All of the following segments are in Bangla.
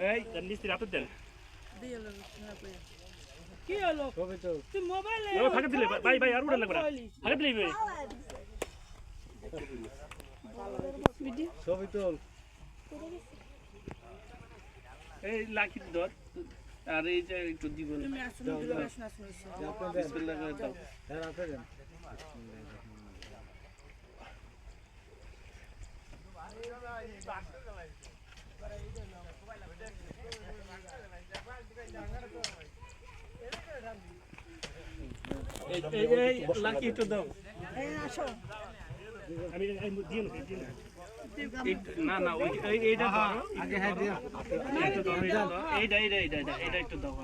এই মিস্ত্রি হাতে দেন কি হলো তুই মোবাইলে ফাঁকা দিলে ভাই আর উড়ে লাগবে না ফাঁকা দিলে ভাই ছবি তোল এই লাকি ধর আর এই যে একটু দিব তুমি আসুন বিসমিল্লাহ করে দাও হ্যাঁ রাখে দেন এই লাকি একটু দাও এই আসো আমি দিয়ে না না ওই এইটা ধরো আগে হ্যাঁ দিও একটু দাও এইটা একটু দাও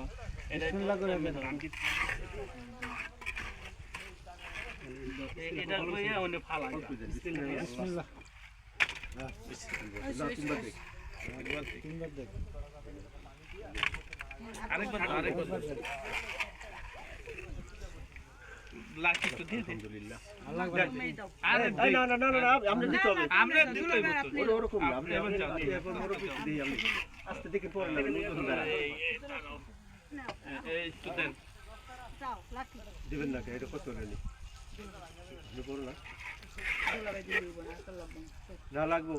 এটা বিসমিল্লাহ করে দাও এটা লইয়া ওনে ফালা বিসমিল্লাহ আরেকবার লাকি তো দিয়ে দেন আলহামদুলিল্লাহ আরে না আমরা দিতে হবে আমরা দিতে হবে তো ওরকম না আমরা এখন ওরকম দিই আমি আস্তে থেকে পড় লাগে এই তো দেন যাও লাকি দিবেন না এটা কত নেনি আপনি বলো না না লাগবো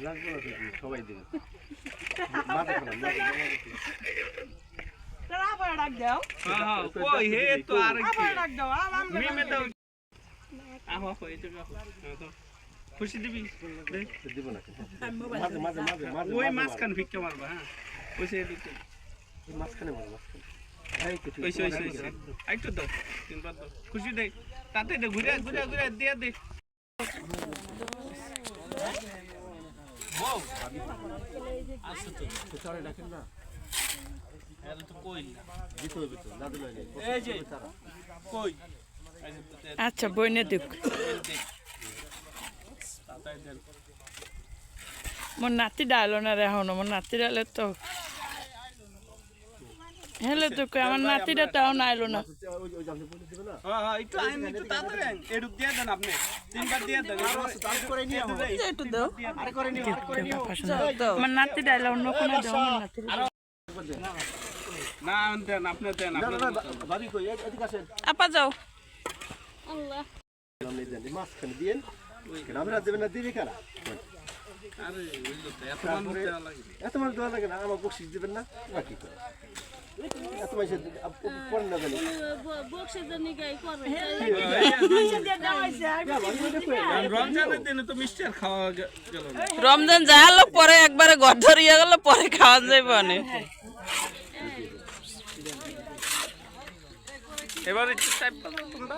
লাগবো না সবাই দেবে মাথা খারাপ তোরা আবার ডাক দাও হ্যাঁ কই হে তো আর আবার ডাক দাও আমরা মিমে দাও আহো কই তো খুশি দিবি দিব না মাঝে ওই মাছখান ভিক্ষা মারবা হ্যাঁ কইছে দিতে মাঝখানে মারো মাঝখানে ওইসে একটু দাও তিনবার দাও খুশি দে তাতে দে ঘুরে দিয়ে দে বউ আসো তো সরে ডাকেন না এর তো কই দিতে হবে তো দাদু লাগে এই যে কই আচ্ছা বইনে দিক তাতাই দেন মোর নাতি ডালো না রে হনো মোর নাতি ডালে তো হেলে তো আমার নাতিটা তাও নাইলো না ওই জানতে বলে দিবে না হ্যাঁ একটু আইন একটু তাড়াতাড়ি আইন এডুক দিয়ে দেন আপনি তিনবার দিয়ে দেন করে নিয়ে একটু দাও আরে করে নিও আমার নাতি ডালো অন্য কোনো দাও আমার নাতি না দেন আপনি দেন আপনি ভাবি কই এদিকে আসেন আপা যাও আপনি দেন মাঝখানে দিয়েন আমরা দেবেন না দিবি কারা আরে বুঝলো তো এত মানুষ দেওয়া লাগে এত মানুষ দেওয়া লাগে না আমার বকশিস দিবেন না বাকি করে এত মানুষ পড়েন না জানি রমজানের দিনে তো মিষ্টি আর খাওয়া গেল না রমজান যালো পরে একবারে ঘর ধরিয়া গেল পরে খাওয়া যাইব না এবার একটু টাইপ করো তোমরা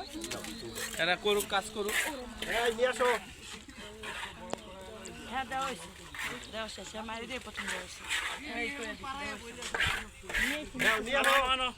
এরা করুক কাজ করুক এই নিয়ে আসো হ্যাঁ দাও দাও শেষে মারি দিয়ে প্রথম দাও এই করে দিছি নিয়ে আসো